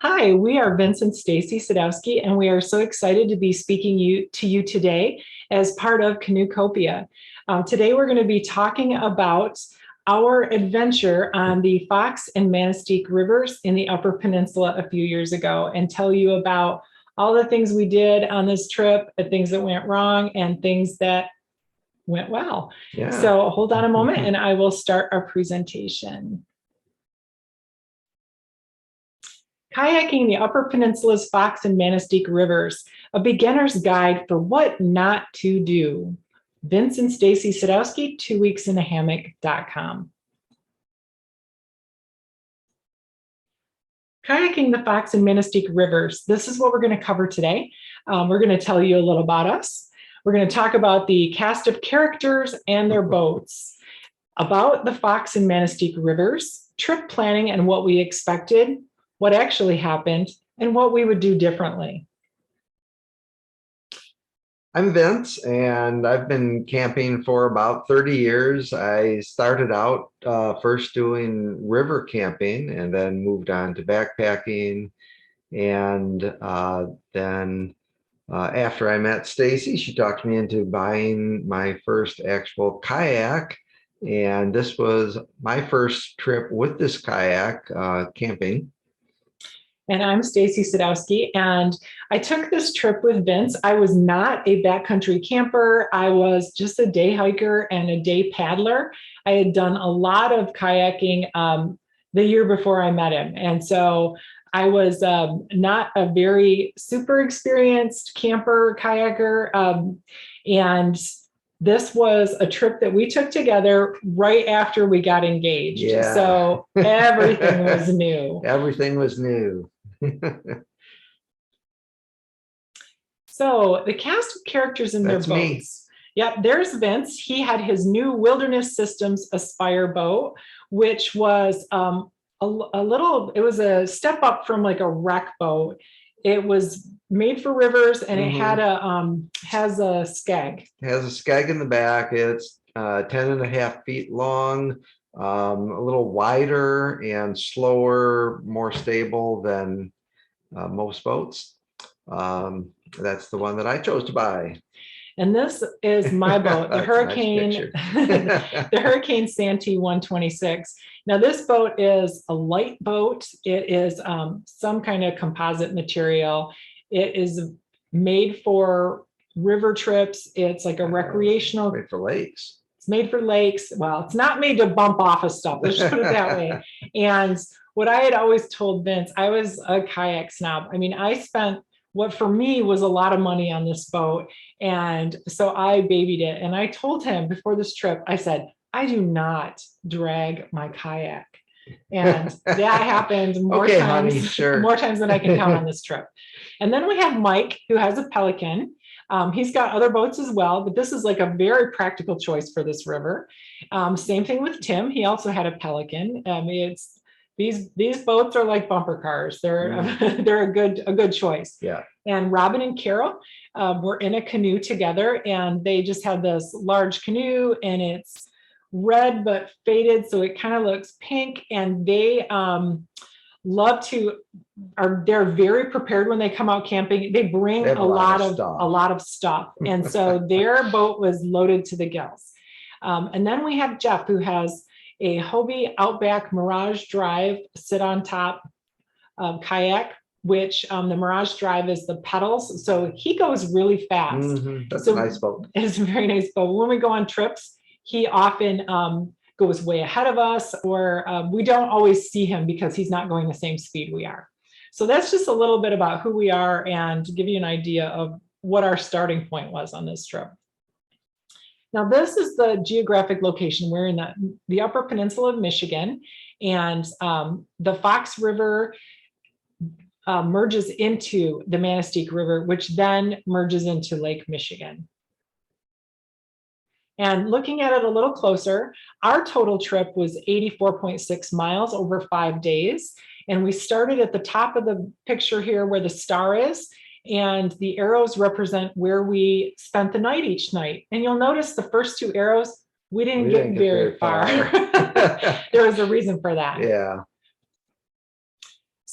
Hi, we are Vince and Stacie Sadowski, and we are so excited to be speaking to you today as part of Canoecopia. Today, we're going to be talking about our adventure on the Fox and Manistique Rivers in the Upper Peninsula a few years ago and tell you about all the things we did on this trip, the things that went wrong, and things that went well. Yeah. So hold on a moment and I will start our presentation. Kayaking the Upper Peninsula's Fox and Manistique Rivers, a beginner's guide for what not to do. Vince and Stacie Sadowski, 2weeksinthehammock.com. Kayaking the Fox and Manistique Rivers. This is what we're going to cover today. We're going to tell you a little about us. We're going to talk about the cast of characters and their boats, about the Fox and Manistique Rivers, trip planning and what we expected, what actually happened, and what we would do differently. I'm Vince, and I've been camping for about 30 years. I started out first doing river camping and then moved on to backpacking. And then after I met Stacie, she talked me into buying my first actual kayak. And this was my first trip with this kayak camping. And I'm Stacie Sadowski, and I took this trip with Vince. I was not a backcountry camper. I was just a day hiker and a day paddler. I had done a lot of kayaking the year before I met him. And so I was not a very super experienced camper kayaker. And this was a trip that we took together right after we got engaged. Yeah. So everything was new. Everything was new. So the cast of characters in That's their me. boats. Yep, there's Vince. He had his new Wilderness Systems Aspire boat, which was it was a step up from like a wreck boat. It was made for rivers, and it had has a skeg. It has a skeg in the back. It's 10.5 feet long, a little wider and slower, more stable than most boats. That's the one that I chose to buy. And this is my boat, the Hurricane, the Hurricane Santee 126. Now this boat is a light boat. It is some kind of composite material. It is made for river trips. It's like a recreational. Made for lakes. It's made for lakes. Well, it's not made to bump off of stuff. Let's just put it that way. And what I had always told Vince, I was a kayak snob. I mean, I spent what for me was a lot of money on this boat. And so I babied it. And I told him before this trip, I said, I do not drag my kayak. And that happened more Okay, times, honey, sure. more times than I can count on this trip. And then we have Mike, who has a Pelican. He's got other boats as well, but this is like a very practical choice for this river. Same thing with Tim. He also had a Pelican. It's these boats are like bumper cars. They're they're a good choice. Yeah. And Robin and Carol were in a canoe together, and they just had this large canoe, and it's red but faded, so it kind of looks pink. And they they're very prepared when they come out camping. They bring a lot of stuff, and so their boat was loaded to the gills. And then we have Jeff, who has a Hobie Outback Mirage Drive sit on top kayak, which the Mirage Drive is the pedals. So he goes really fast. That's a nice boat. It's a very nice boat. When we go on trips, he often goes way ahead of us, or we don't always see him because he's not going the same speed we are. So that's just a little bit about who we are and to give you an idea of what our starting point was on this trip. Now, this is the geographic location. We're in the Upper Peninsula of Michigan, and the Fox River merges into the Manistique River, which then merges into Lake Michigan. And looking at it a little closer, our total trip was 84.6 miles over 5 days. And we started at the top of the picture here where the star is, and the arrows represent where we spent the night each night. And you'll notice the first two arrows, we didn't get very far. There was a reason for that. Yeah.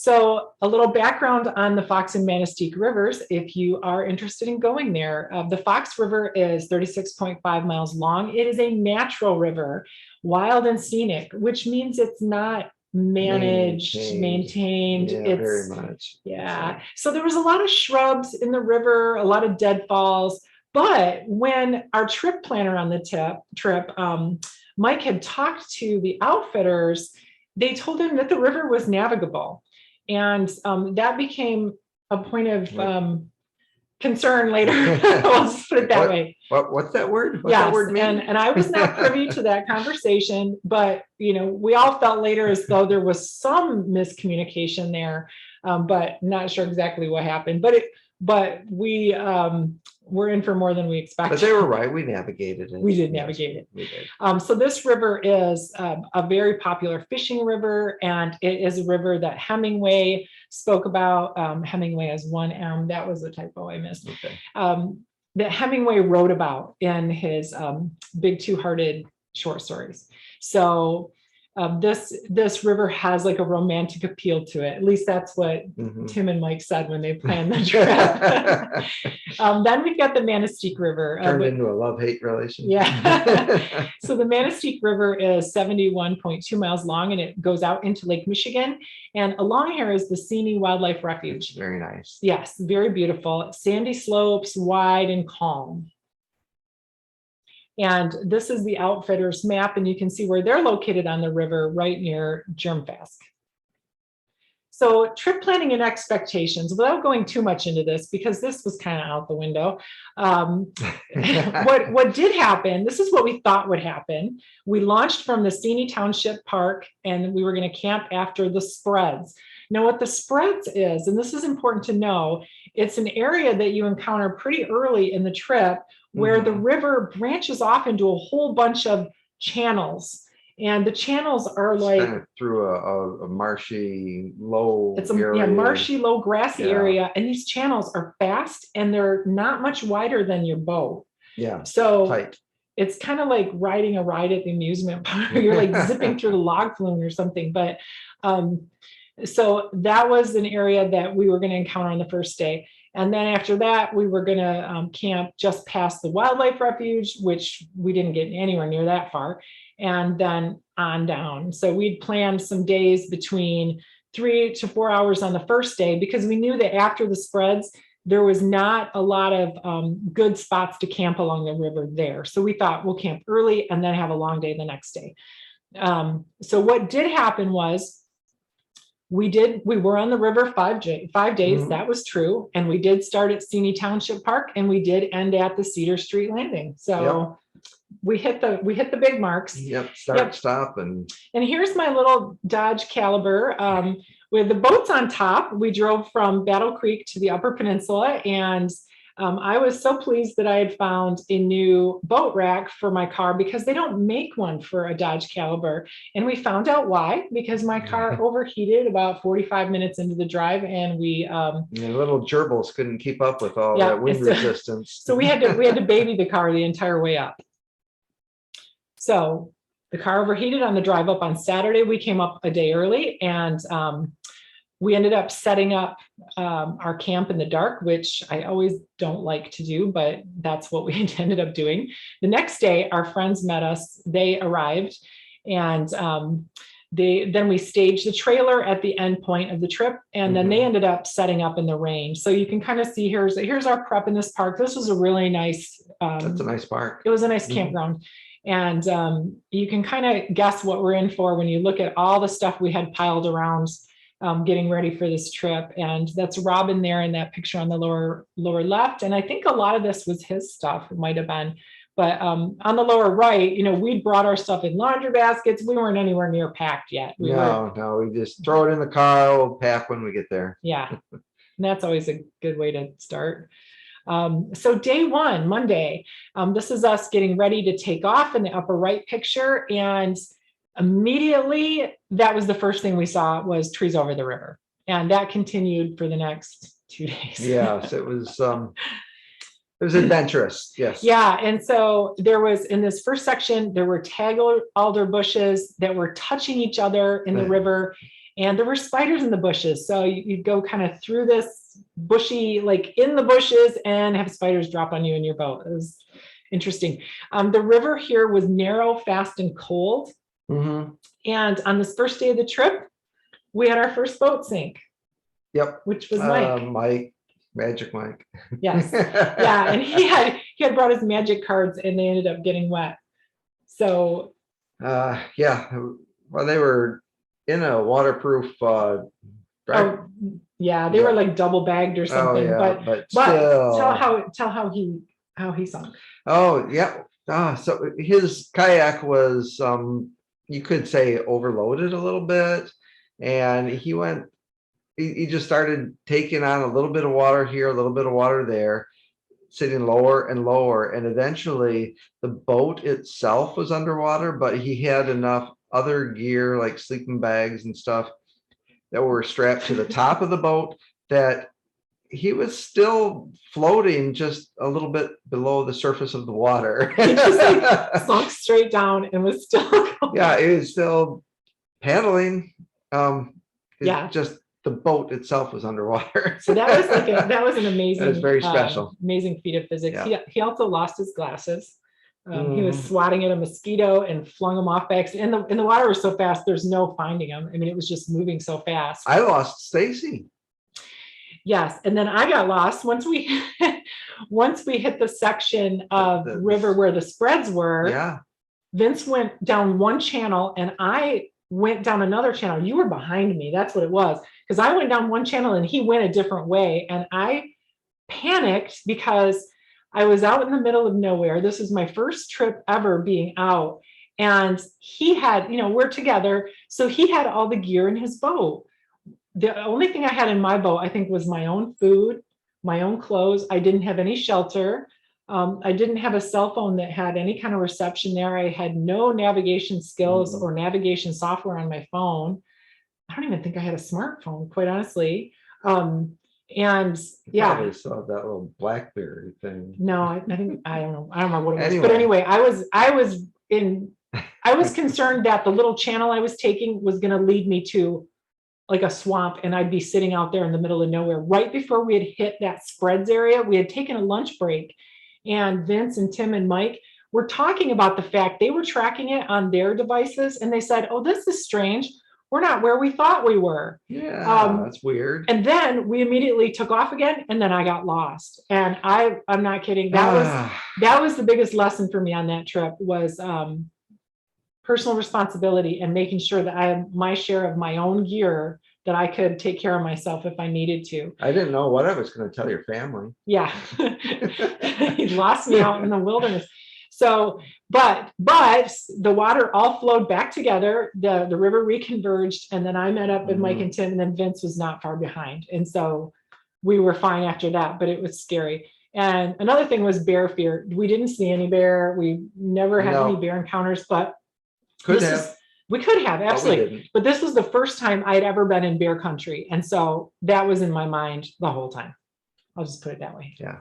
So a little background on the Fox and Manistique Rivers, if you are interested in going there. The Fox River is 36.5 miles long. It is a natural river, wild and scenic, which means it's not managed, maintained. Yeah, very much. Yeah. So there was a lot of shrubs in the river, a lot of deadfalls. But when our trip planner on the trip, Mike had talked to the outfitters, they told him that the river was navigable. And that became a point of concern later. Let's put it that way. What's that word? What's Yes, that word mean? and I was not privy to that conversation, but we all felt later as though there was some miscommunication there, but not sure exactly what happened. But we were in for more than we expected. But they were right. We navigated it. We did navigate it. We did. So this river is a very popular fishing river, and it is a river that Hemingway spoke about. Hemingway has one M. That was a typo I missed. Okay. That Hemingway wrote about in his Big Two-Hearted short stories. So this river has like a romantic appeal to it. At least that's what Tim and Mike said when they planned the trip. Then we've got the Manistique River. Turned into a love-hate relationship. Yeah. So the Manistique River is 71.2 miles long, and it goes out into Lake Michigan. And along here is the Stacie Wildlife Refuge. Very nice. Yes, very beautiful. Sandy slopes, wide and calm. And this is the outfitters map, and you can see where they're located on the river right near Germfask. So trip planning and expectations, without going too much into this, because this was kind of out the window. What did happen, this is what we thought would happen. We launched from the Stacie Township Park, and we were going to camp after the spreads. Now what the spreads is, and this is important to know, it's an area that you encounter pretty early in the trip where the river branches off into a whole bunch of channels. And the channels are like kind of through a marshy, low area. Marshy, low, grassy area. And these channels are fast, and they're not much wider than your boat. Yeah. So tight. It's kind of like riding a ride at the amusement park. You're like zipping through the log flume or something. But so that was an area that we were going to encounter on the first day. And then after that, we were going to camp just past the wildlife refuge, which we didn't get anywhere near that far, and then on down. So we'd planned some days between 3 to 4 hours on the first day, because we knew that after the spreads, there was not a lot of good spots to camp along the river there. So we thought we'll camp early and then have a long day the next day. So what did happen was, we were on the river 5 days. That was true. And we did start at Stacie Township Park, and we did end at the Cedar Street Landing. So we hit the big marks. Yep. Start, stop. And here's my little Dodge Caliber with the boats on top. We drove from Battle Creek to the Upper Peninsula, and I was so pleased that I had found a new boat rack for my car, because they don't make one for a Dodge Caliber. And we found out why, because my car overheated about 45 minutes into the drive, and we little gerbils couldn't keep up with all that wind resistance. So we had to baby the car the entire way up. So the car overheated on the drive up on Saturday. We came up a day early, and we ended up setting up our camp in the dark, which I always don't like to do, but that's what we ended up doing. The next day, our friends met us. They arrived, and then we staged the trailer at the end point of the trip, and then they ended up setting up in the rain. So you can kind of see here's our prep in this park. This was a really nice. That's a nice park. It was a nice campground. And you can kind of guess what we're in for when you look at all the stuff we had piled around getting ready for this trip. And that's Robin there in that picture on the lower left. And I think a lot of this was his stuff. It might have been. But on the lower right, we'd brought our stuff in laundry baskets. We weren't anywhere near packed yet. We just throw it in the car. We'll pack when we get there. Yeah. And that's always a good way to start. So day one, Monday, this is us getting ready to take off in the upper right picture. And immediately, that was the first thing we saw was trees over the river. And that continued for the next 2 days. Yes, it was adventurous. Yes. Yeah. And so there was, in this first section, there were tag alder bushes that were touching each other in the river. and there were spiders in the bushes. So you'd go kind of through this bushy, like in the bushes, and have spiders drop on you in your boat. It was interesting. The river here was narrow, fast, and cold. Mhm. And on this first day of the trip, we had our first boat sink. Yep. Which was Mike. Mike, Magic Mike. Yes. Yeah. And he had brought his magic cards and they ended up getting wet. So yeah. Well, they were in a waterproof oh, yeah, they were like double bagged or something. but still still. tell how he sunk. Oh, yeah. So his kayak was you could say overloaded a little bit, and he just started taking on a little bit of water here, a little bit of water there, sitting lower and lower, and eventually the boat itself was underwater, but he had enough other gear like sleeping bags and stuff that were strapped to the top of the boat that he was still floating just a little bit below the surface of the water. He just like sunk straight down and was still going. Yeah, it was still paddling. Yeah, just the boat itself was underwater. So that was an amazing, it was very special, amazing feat of physics. Yeah. He also lost his glasses. He was swatting at a mosquito and flung them off back. And the water was so fast, there's no finding him. I mean, it was just moving so fast. I lost Stacie. Yes, and then I got lost once we hit the section of the river where the spreads were. Yeah. Vince went down one channel and I went down another channel. You were behind me. That's what it was. Because I went down one channel and he went a different way. And I panicked because I was out in the middle of nowhere. This was my first trip ever being out. And he had, we're together. So he had all the gear in his boat. The only thing I had in my boat, I think, was my own food, my own clothes. I didn't have any shelter. I didn't have a cell phone that had any kind of reception there. I had no navigation skills or navigation software on my phone. I don't even think I had a smartphone, quite honestly. And yeah, probably saw that little BlackBerry thing. No, I don't know what it was. But anyway, I was concerned that the little channel I was taking was going to lead me to like a swamp, and I'd be sitting out there in the middle of nowhere. Right before we had hit that spreads area, we had taken a lunch break, and Vince and Tim and Mike were talking about the fact they were tracking it on their devices, and they said, "Oh, this is strange. We're not where we thought we were." Yeah, that's weird. And then we immediately took off again, and then I got lost. And I'm not kidding. That was the biggest lesson for me on that trip was personal responsibility and making sure that I have my share of my own gear, that I could take care of myself if I needed to. I didn't know what I was going to tell your family. Yeah. He lost me out in the wilderness. So, but the water all flowed back together. The river reconverged, and then I met up with Mike and Tim, and then Vince was not far behind. And so we were fine after that, but it was scary. And another thing was bear fear. We didn't see any bear. We never had any bear encounters, but we could have, absolutely. But this was the first time I'd ever been in bear country. And so that was in my mind the whole time. I'll just put it that way. Yeah.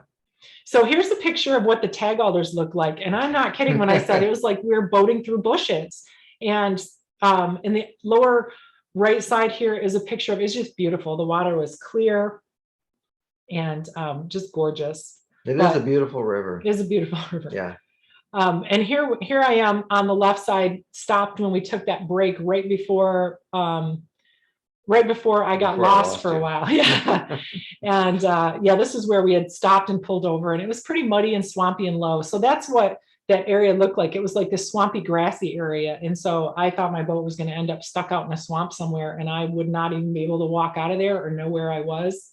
So here's a picture of what the tag alders look like. And I'm not kidding when I said it was like we were boating through bushes. And in the lower right side here is a picture of, it's just beautiful. The water was clear and just gorgeous. It is a beautiful river. It is a beautiful river. Yeah. And here I am on the left side, stopped when we took that break right before I got lost for a while. Yeah. And this is where we had stopped and pulled over, and it was pretty muddy and swampy and low. So that's what that area looked like. It was like this swampy, grassy area. And so I thought my boat was going to end up stuck out in a swamp somewhere, and I would not even be able to walk out of there or know where I was.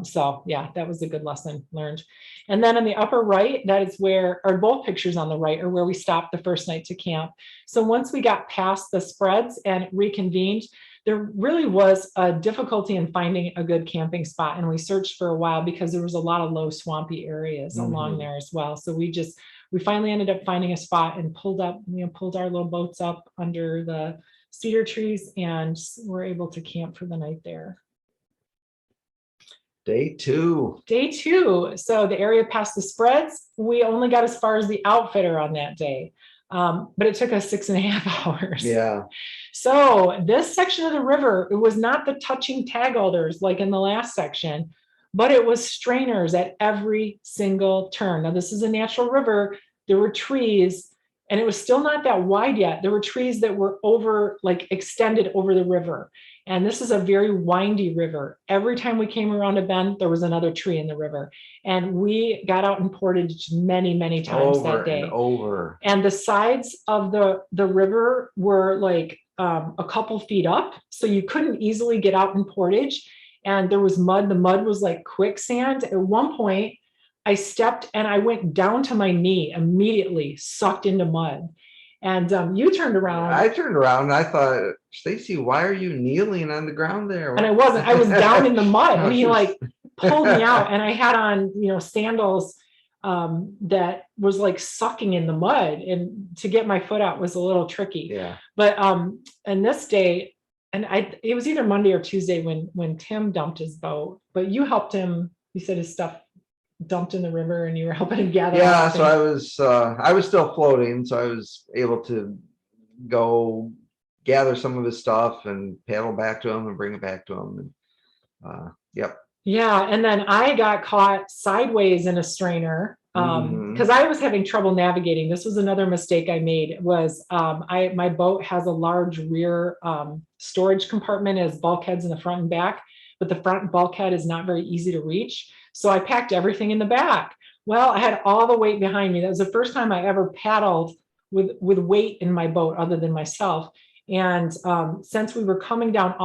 So yeah, that was a good lesson learned. And then on the upper right, that is where, or both pictures on the right are where we stopped the first night to camp. So once we got past the spreads and reconvened, there really was a difficulty in finding a good camping spot. And we searched for a while because there was a lot of low swampy areas along there as well. So we finally ended up finding a spot and pulled our little boats up under the cedar trees, and were able to camp for the night there. Day two. So the area past the spreads, we only got as far as the outfitter on that day. But it took us 6.5 hours. Yeah. So this section of the river, it was not the touching tag alders like in the last section, but it was strainers at every single turn. Now this is a natural river. There were trees, and it was still not that wide yet. There were trees that were extended over the river. And this is a very windy river. Every time we came around a bend, there was another tree in the river. And we got out and portage many, many times that day. Over. And the sides of the river were like a couple feet up, so you couldn't easily get out and portage. And there was mud. The mud was like quicksand. At one point, I stepped and I went down to my knee immediately, sucked into mud. And you turned around. I turned around and I thought, Stacie, why are you kneeling on the ground there? And I wasn't. I was down in the mud, and he like pulled me out. And I had on, sandals that was like sucking in the mud, and to get my foot out was a little tricky. Yeah. But and this day, and it was either Monday or Tuesday when Tim dumped his boat, but you helped him. You said his stuff dumped in the river and you were helping him gather. Yeah, so I was still floating, so I was able to go gather some of his stuff and paddle back to him and bring it back to him. And yep. Yeah, and then I got caught sideways in a strainer because I was having trouble navigating. This was another mistake I made. Was my boat has a large rear storage compartment as bulkheads in the front and back, but the front bulkhead is not very easy to reach. So I packed everything in the back. Well, I had all the weight behind me. That was the first time I ever paddled with weight in my boat other than myself. And since we were coming through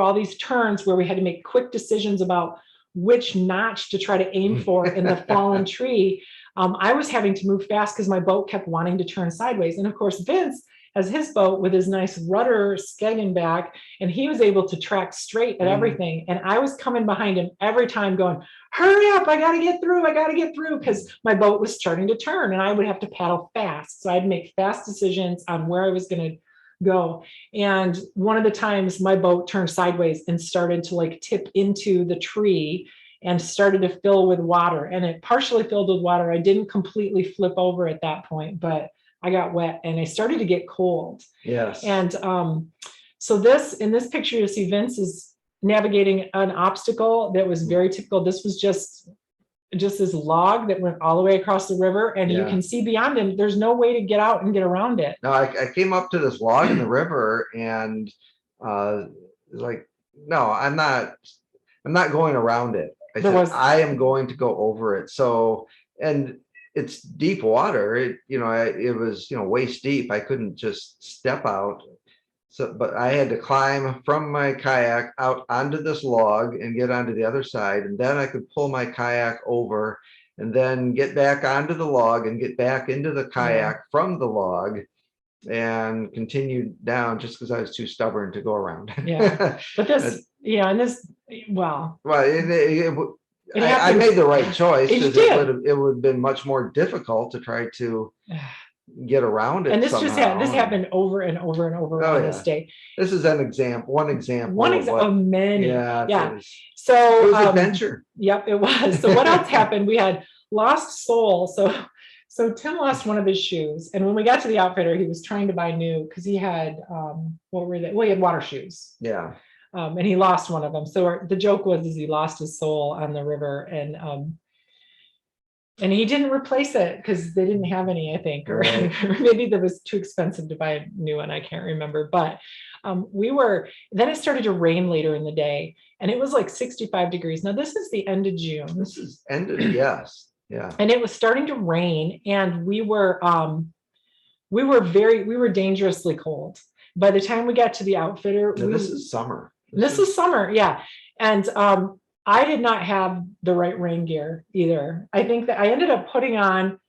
all these turns where we had to make quick decisions about which notch to try to aim for in the fallen tree, I was having to move fast because my boat kept wanting to turn sideways. And of course, Vince has his boat with his nice rudder skegging back, and he was able to track straight at everything. And I was coming behind him every time going, hurry up, I got to get through, because my boat was starting to turn and I would have to paddle fast. So I'd make fast decisions on where I was going to go. And one of the times my boat turned sideways and started to like tip into the tree and started to fill with water, and it partially filled with water. I didn't completely flip over at that point, but I got wet and I started to get cold. Yes. And so in this picture, you'll see Vince is navigating an obstacle that was very typical. This was just this log that went all the way across the river, and you can see beyond him, there's no way to get out and get around it. No, I came up to this log in the river and like, no, I'm not going around it. I am going to go over it. So, and it's deep water. It was waist deep. I couldn't just step out. So, but I had to climb from my kayak out onto this log and get onto the other side, and then I could pull my kayak over and then get back onto the log and get back into the kayak from the log and continue down, just because I was too stubborn to go around. Yeah, but this, I made the right choice, because it would have been much more difficult to try to get around it. And this somehow. this happened over and over and over on this day. This is an example, one example of many. Yeah. So it was adventure. Yep, it was. So what else happened? We had lost sole. So Tim lost one of his shoes, and when we got to the outfitter, he was trying to buy new because he had what were they? Well, he had water shoes. Yeah. And he lost one of them. So the joke was he lost his sole on the river, and he didn't replace it because they didn't have any, I think, or maybe that was too expensive to buy a new one. I can't remember. But then it started to rain later in the day, and it was like 65 degrees. Now this is the end of June. This is yes. Yeah. And it was starting to rain, and we were dangerously cold. By the time we got to the outfitter, this is summer. This is summer, yeah. And I did not have the right rain gear either. I think that I ended up putting on,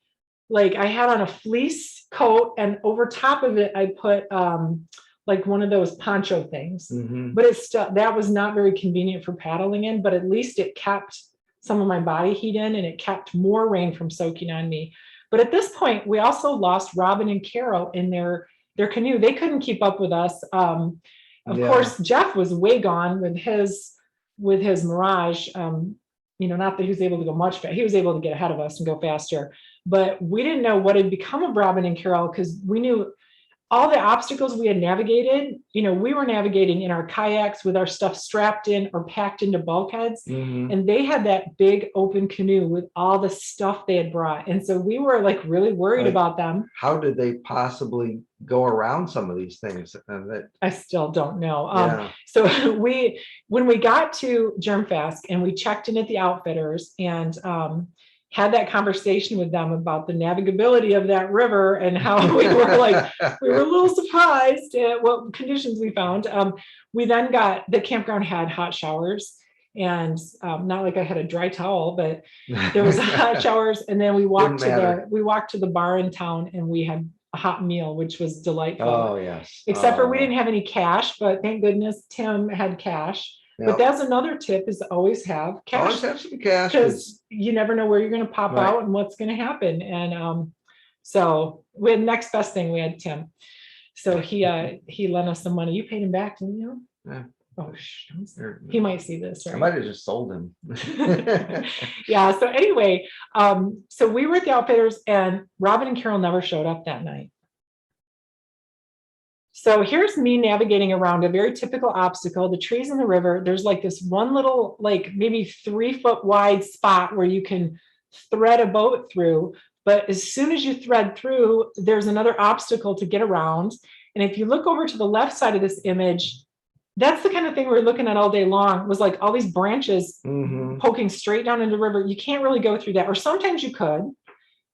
I had on a fleece coat, and over top of it, I put like one of those poncho things. But that was not very convenient for paddling in, but at least it kept some of my body heat in, and it kept more rain from soaking on me. But at this point, we also lost Robin and Carol in their canoe. They couldn't keep up with us. Of course, Jeff was way gone with his Mirage. Not that he was able to go much faster. He was able to get ahead of us and go faster. but we didn't know what had become of Robin and Carol because we knew all the obstacles we had navigated. We were navigating in our kayaks with our stuff strapped in or packed into bulkheads. And they had that big open canoe with all the stuff they had brought. And so we were like really worried about them. How did they possibly go around some of these things? I still don't know. So when we got to Germfast and we checked in at the outfitters and had that conversation with them about the navigability of that river and how we were a little surprised at what conditions we found. We then the campground had hot showers, and not like I had a dry towel, but there was hot showers. And then we walked to the bar in town and we had a hot meal, which was delightful. Oh, yes. Except for we didn't have any cash, but thank goodness Tim had cash. But that's another tip, is always have cash. Always have some cash, because you never know where you're going to pop out and what's going to happen. And so we had next best thing, we had Tim. So he lent us some money. You paid him back, didn't you? Yeah. Oh, he might see this, right? I might have just sold him. Yeah. So anyway, so we were at the outfitters and Robin and Carol never showed up that night. So here's me navigating around a very typical obstacle, the trees in the river. There's like this one little, like maybe 3 foot wide spot where you can thread a boat through. But as soon as you thread through, there's another obstacle to get around. And if you look over to the left side of this image, that's the kind of thing we were looking at all day long, was like all these branches poking straight down into the river. You can't really go through that, or sometimes you could,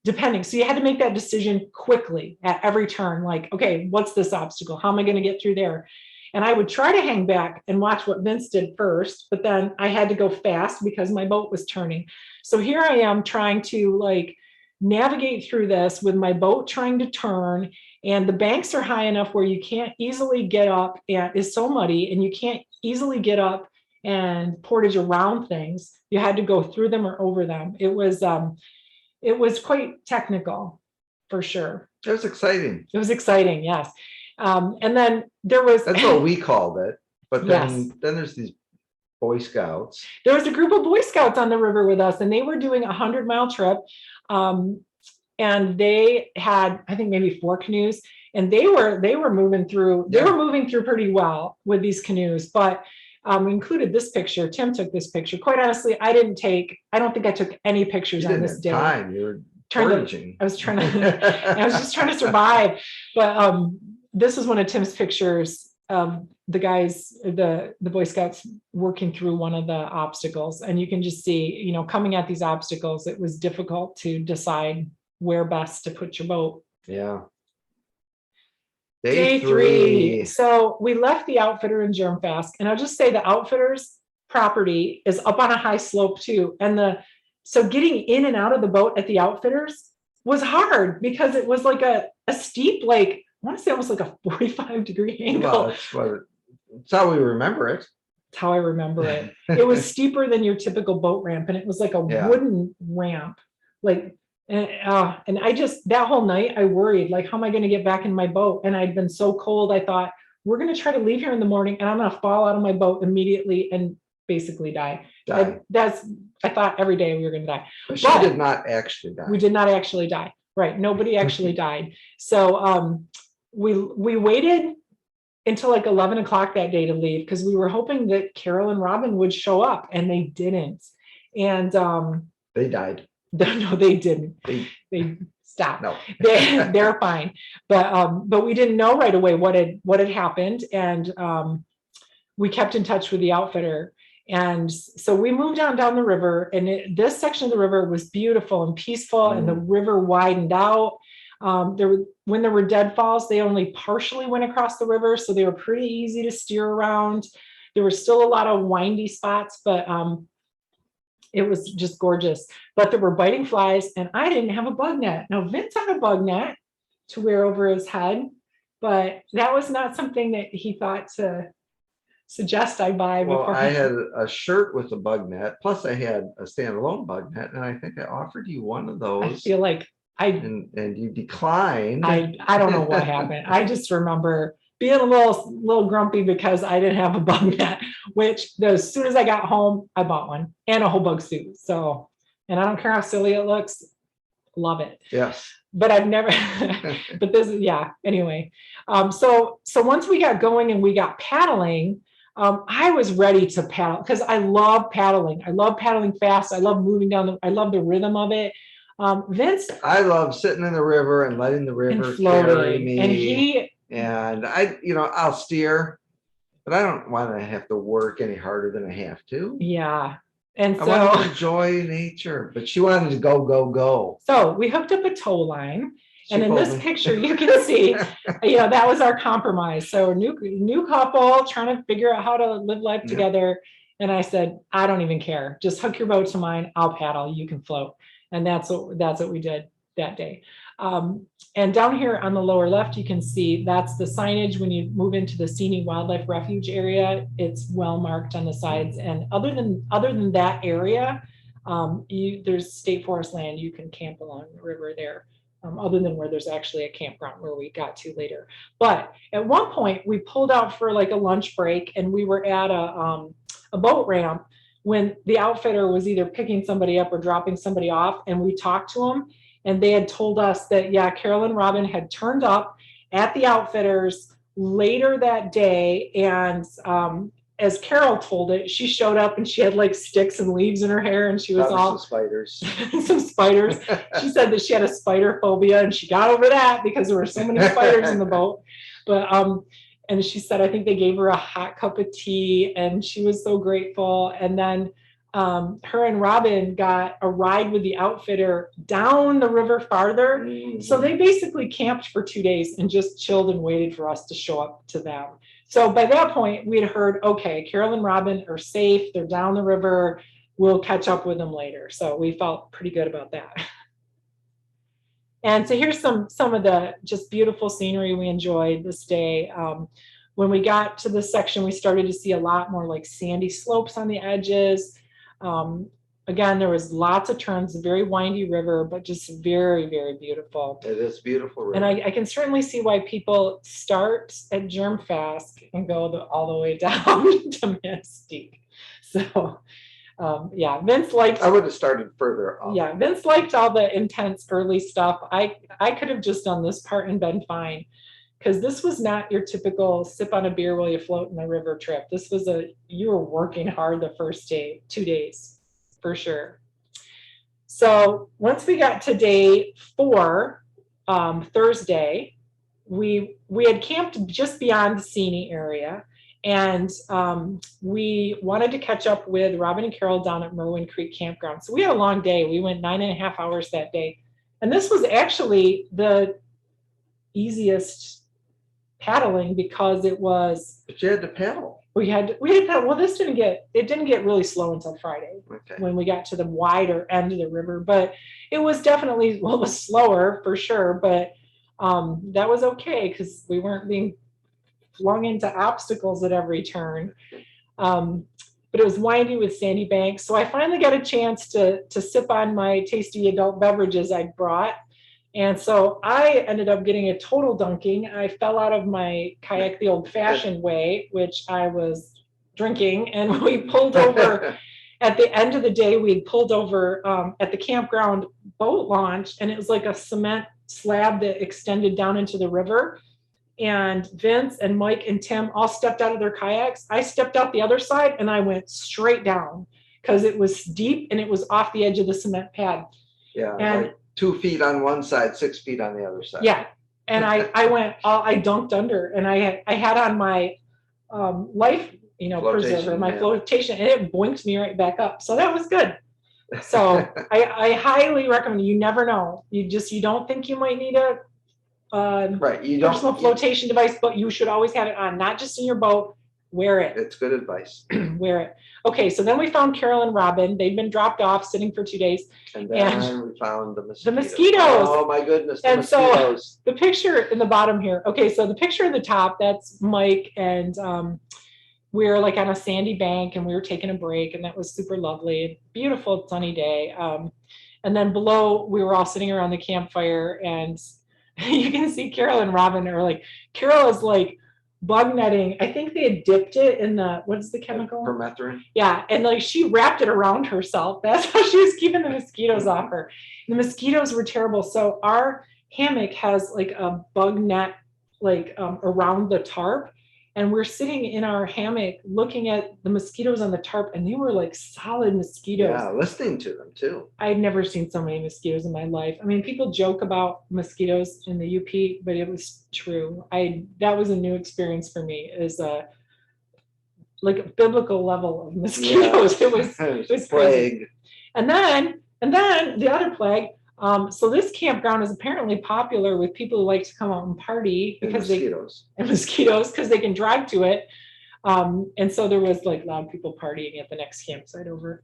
depending. So you had to make that decision quickly at every turn. Like, okay, what's this obstacle? How am I going to get through there? And I would try to hang back and watch what Vince did first, but then I had to go fast because my boat was turning. So here I am trying to like navigate through this with my boat trying to turn, and the banks are high enough where you can't easily get up, and it's so muddy and you can't easily get up and portage around things. You had to go through them or over them. It was quite technical, for sure. It was exciting. It was exciting, yes. And then there was... That's what we called it. But then there's these Boy Scouts. There was a group of Boy Scouts on the river with us, and they were doing a 100-mile trip. And they had, I think, maybe 4 canoes. And they were moving through, pretty well with these canoes. But we included this picture. Tim took this picture. Quite honestly, I don't think I took any pictures on this day. You were foraging. I was just trying to survive. But this was one of Tim's pictures of the guys, the Boy Scouts working through one of the obstacles. And you can just see, coming at these obstacles, it was difficult to decide where best to put your boat. Yeah. Day 3. So we left the outfitter in Germfast, and I'll just say the outfitter's property is up on a high slope too. And so getting in and out of the boat at the outfitters was hard because it was like a steep, like, I want to say almost like a 45-degree angle. Well, that's how we remember it. That's how I remember it. It was steeper than your typical boat ramp, and it was like a wooden ramp, like. And I just, that whole night I worried, like, how am I going to get back in my boat? And I'd been so cold. I thought, we're going to try to leave here in the morning and I'm going to fall out of my boat immediately and basically die. I thought every day we were going to die. But she did not actually die. We did not actually die. Right. Nobody actually died. So we waited until like 11 o'clock that day to leave because we were hoping that Carol and Robin would show up, and they didn't. And they died. No, they didn't. They stopped. No, they're fine. But we didn't know right away what had happened, and we kept in touch with the outfitter. And so we moved down the river, and this section of the river was beautiful and peaceful, and the river widened out. When there were deadfalls, they only partially went across the river, so they were pretty easy to steer around. There were still a lot of windy spots, but it was just gorgeous. But there were biting flies, and I didn't have a bug net. Now, Vince had a bug net to wear over his head, but that was not something that he thought to suggest I buy. Well, I had a shirt with a bug net, plus I had a standalone bug net, and I think I offered you one of those. I feel like and you declined. I don't know what happened. I just remember being a little grumpy because I didn't have a bug net, which as soon as I got home, I bought one and a whole bug suit. So, and I don't care how silly it looks. love it. Yes. But I've never, but this is, yeah, anyway. So once we got going and we got paddling, I was ready to paddle because I love paddling. I love paddling fast. I love moving down I love the rhythm of it. Vince. I love sitting in the river and letting the river carry me. And I'll steer, but I don't want to have to work any harder than I have to. Yeah. And I so want to enjoy nature, but she wanted to go, go, go. So we hooked up a tow line. And in this picture, you can see, that was our compromise. So new couple trying to figure out how to live life together. And I said, I don't even care. Just hook your boat to mine. I'll paddle. You can float. And that's what we did that day. And down here on the lower left, you can see that's the signage when you move into the Stacie Wildlife Refuge area. It's well marked on the sides. And other than that area, there's state forest land. You can camp along the river there. Other than where there's actually a campground where we got to later. But at one point we pulled out for like a lunch break and we were at a boat ramp when the outfitter was either picking somebody up or dropping somebody off, and we talked to them and they had told us that, Carol and Robin had turned up at the outfitters later that day. And as Carol told it, she showed up and she had like sticks and leaves in her hair and she was all some spiders. some spiders. She said that she had a spider phobia and she got over that because there were so many spiders in the boat. But and she said, I think they gave her a hot cup of tea and she was so grateful. And then her and Robin got a ride with the outfitter down the river farther. Mm-hmm. So they basically camped for 2 days and just chilled and waited for us to show up to them. So by that point, we had heard, okay, Carol and Robin are safe. They're down the river. We'll catch up with them later. So we felt pretty good about that. And so here's some of the just beautiful scenery we enjoyed this day. When we got to this section, we started to see a lot more like sandy slopes on the edges. Again, there was lots of turns, a very windy river, but just very, very beautiful. It is beautiful river. And I can certainly see why people start at Germfast and go all the way down to Manistique. So, Vince liked. I would have started further up. Yeah, Vince liked all the intense early stuff. I could have just done this part and been fine, because this was not your typical sip on a beer while you float in the river trip. This was you were working hard the first 2 days. For sure. So once we got to day 4, Thursday, we had camped just beyond the Stacie area, and we wanted to catch up with Robin and Carol down at Merwin Creek Campground. So we had a long day. We went 9.5 hours that day, and this was actually the easiest paddling because it was. But you had to paddle. We had paddle. Well, it didn't get really slow until Friday when we got to the wider end of the river, but it was definitely, it was slower for sure, but that was okay because we weren't being flung into obstacles at every turn. But it was windy with sandy banks. So I finally got a chance to sip on my tasty adult beverages I brought. And so I ended up getting a total dunking. I fell out of my kayak the old-fashioned way, which I was drinking, and we pulled over at the end of the day. We pulled over at the campground boat launch, and it was like a cement slab that extended down into the river. And Vince and Mike and Tim all stepped out of their kayaks. I stepped out the other side, and I went straight down because it was deep and it was off the edge of the cement pad. Yeah. And 2 feet on one side, 6 feet on the other side. Yeah. And I dunked under, and I had on my life, preserver, my flotation, and it boinked me right back up. So that was good. So I highly recommend. You never know. You don't think you might need a personal flotation device, but you should always have it on, not just in your boat. Wear it. It's good advice. Wear it. Okay, so then we found Carol and Robin. They'd been dropped off, sitting for 2 days. And then we found the mosquitoes. The mosquitoes. Oh my goodness, the and mosquitoes. So the picture in the bottom here. Okay, so the picture at the top, that's Mike, and we're like on a sandy bank, and we were taking a break, and that was super lovely. Beautiful sunny day. And then below, we were all sitting around the campfire, and you can see Carol and Robin are like, Carol is like bug netting. I think they had dipped it in the, what's the chemical? Permethrin. Yeah, and like she wrapped it around herself. That's how she was keeping the mosquitoes off her. The mosquitoes were terrible. So our hammock has like a bug net like around the tarp, and we're sitting in our hammock looking at the mosquitoes on the tarp, and they were like solid mosquitoes. Yeah, listening to them too. I'd never seen so many mosquitoes in my life. I mean, people joke about mosquitoes in the UP, but it was true. That was a new experience for me, is like a biblical level of mosquitoes. Yeah. It was plague. crazy. And then the other plague. So this campground is apparently popular with people who like to come out and party because mosquitoes because they can drive to it. And so there was like loud people partying at the next campsite over.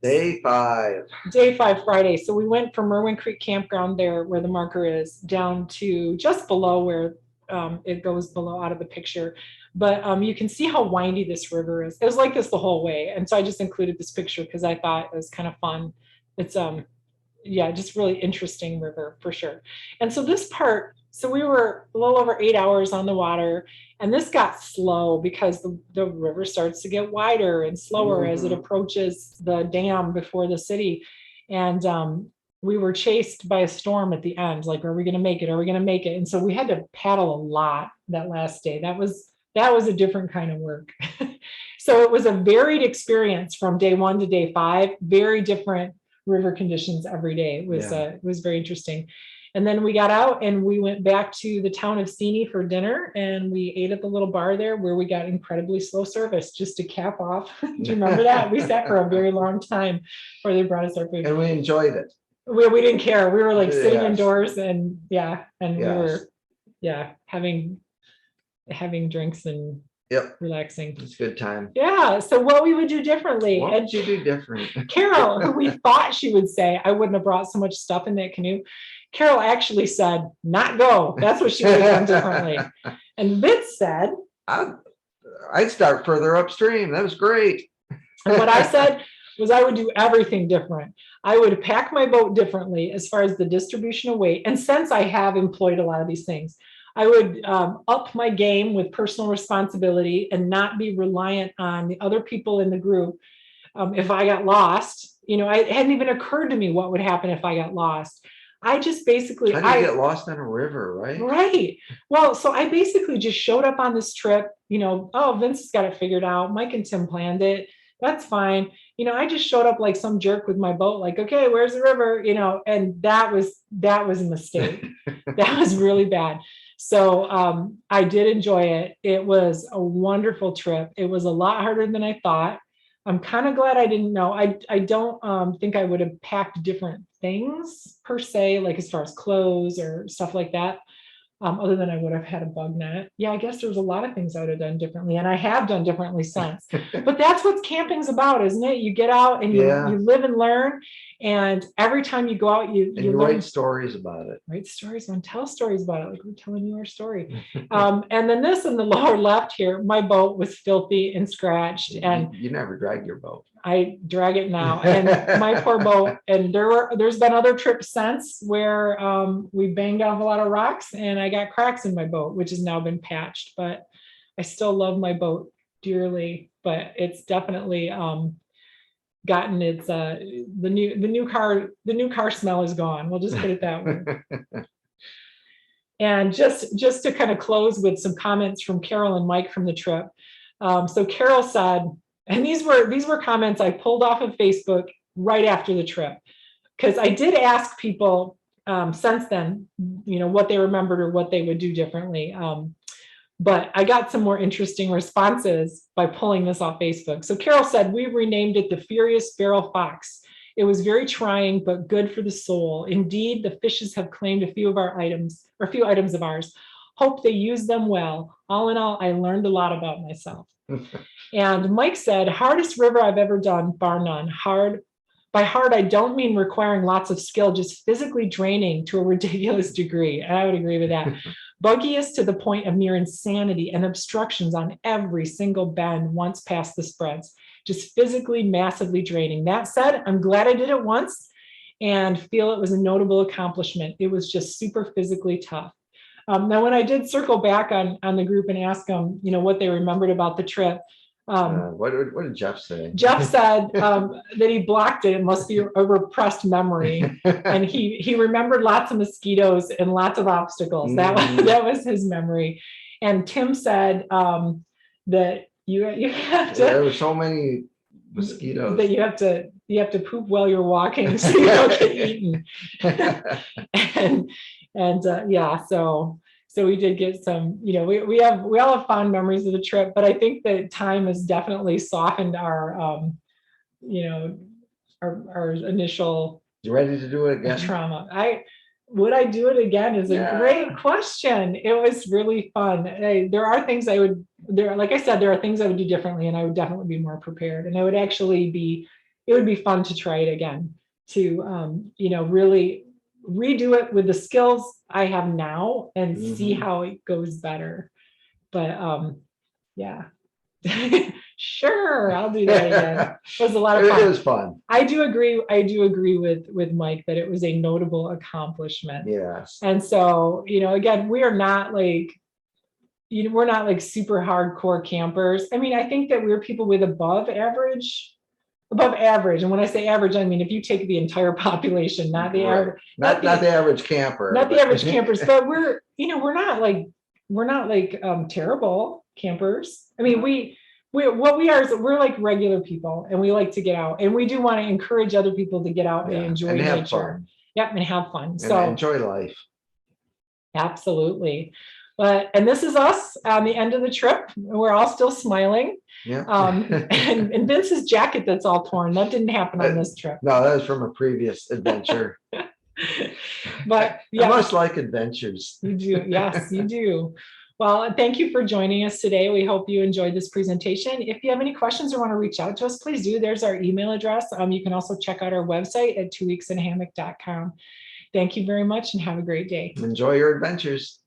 Day 5. Day 5, Friday. So we went from Merwin Creek Campground there where the marker is down to just below where it goes below out of the picture. But you can see how windy this river is. It was like this the whole way. And so I just included this picture because I thought it was kind of fun. It's yeah, just really interesting river for sure. And so this part, so we were a little over 8 hours on the water, and this got slow because the river starts to get wider and slower as it approaches the dam before the city. And we were chased by a storm at the end. Like, are we going to make it? Are we going to make it? And so we had to paddle a lot that last day. That was a different kind of work. So it was a varied experience from day 1 to day 5, very different river conditions every day. It was very interesting. And then we got out and we went back to the town of Stacie for dinner, and we ate at the little bar there where we got incredibly slow service just to cap off. Do you remember that? We sat for a very long time before they brought us our food. And we enjoyed it. We didn't care. We were like sitting indoors and we were having drinks and relaxing. It's a good time. Yeah. So what we would do differently. What would you do different? Carol, who we thought she would say, I wouldn't have brought so much stuff in that canoe. Carol actually said, not go. That's what she would have done differently. And Vince said, I'd start further upstream. That was great. And what I said was I would do everything different. I would pack my boat differently as far as the distribution of weight. And since I have employed a lot of these things, I would up my game with personal responsibility and not be reliant on the other people in the group. If I got lost, it hadn't even occurred to me what would happen if I got lost. I just basically, how do you get lost on a river, right? Right. Well, so I basically just showed up on this trip, Vince has got it figured out. Mike and Tim planned it. That's fine. I just showed up like some jerk with my boat, like, okay, where's the river? And that was a mistake. That was really bad. So I did enjoy it. It was a wonderful trip. It was a lot harder than I thought. I'm kind of glad I didn't know. I don't think I would have packed different things per se, like as far as clothes or stuff like that, other than I would have had a bug net. Yeah, I guess there's a lot of things I would have done differently, and I have done differently since. But that's what camping's about, isn't it? You get out and you live and learn. And every time you go out, you write stories about it. Write stories and tell stories about it, like we're telling you our story. And then this in the lower left here, my boat was filthy and scratched. And you never drag your boat. I drag it now, and my poor boat. And there's been other trips since where we banged off a lot of rocks, and I got cracks in my boat, which has now been patched. But I still love my boat dearly. But it's definitely gotten its the new car smell is gone. We'll just put it that way. And just to kind of close with some comments from Carol and Mike from the trip. So Carol said, and these were comments I pulled off of Facebook right after the trip, because I did ask people since then, what they remembered or what they would do differently. But I got some more interesting responses by pulling this off Facebook. So Carol said, we renamed it the Furious Barrel Fox. It was very trying, but good for the soul. Indeed, the fishes have claimed a few items of ours. Hope they use them well. All in all, I learned a lot about myself. And Mike said, hardest river I've ever done, bar none. By hard, I don't mean requiring lots of skill, just physically draining to a ridiculous degree. And I would agree with that. Buggiest to the point of near insanity and obstructions on every single bend once past the spreads. Just physically, massively draining. That said, I'm glad I did it once and feel it was a notable accomplishment. It was just super physically tough. Now, when I did circle back on the group and ask them, what they remembered about the trip, what did Jeff say? Jeff said that he blocked it. It must be a repressed memory. And he remembered lots of mosquitoes and lots of obstacles. That was his memory. And Tim said that you have to. There were so many mosquitoes that you have to poop while you're walking so you don't get eaten. and yeah, so we did get some, we all have fond memories of the trip, but I think that time has definitely softened our our initial. You ready to do it again? Trauma. Would I do it again is a great question. It was really fun. There are things like I said, there are things I would do differently, and I would definitely be more prepared. And it would be fun to try it again, to really redo it with the skills I have now and see how it goes better. But yeah. Sure, I'll do that again. It was a lot of fun. It was fun. I do agree with Mike that it was a notable accomplishment. Yes. And so, again, we're not like super hardcore campers. I mean, I think that we're people with above average. And when I say average, I mean if you take the entire population, not the average, not the average camper, not the average campers, but we're not like terrible campers. I mean, what we are is we're like regular people, and we like to get out, and we do want to encourage other people to get out and enjoy nature. Fun. Yep, and have fun. And so enjoy life. Absolutely. And this is us on the end of the trip. We're all still smiling. Yeah. And Vince's jacket that's all torn. That didn't happen on this trip. No, that was from a previous adventure. But yeah, I must like adventures. You do. Yes, you do. Well, thank you for joining us today. We hope you enjoyed this presentation. If you have any questions or want to reach out to us, please do. There's our email address. You can also check out our website at 2weeksinhammock.com. Thank you very much and have a great day. Enjoy your adventures.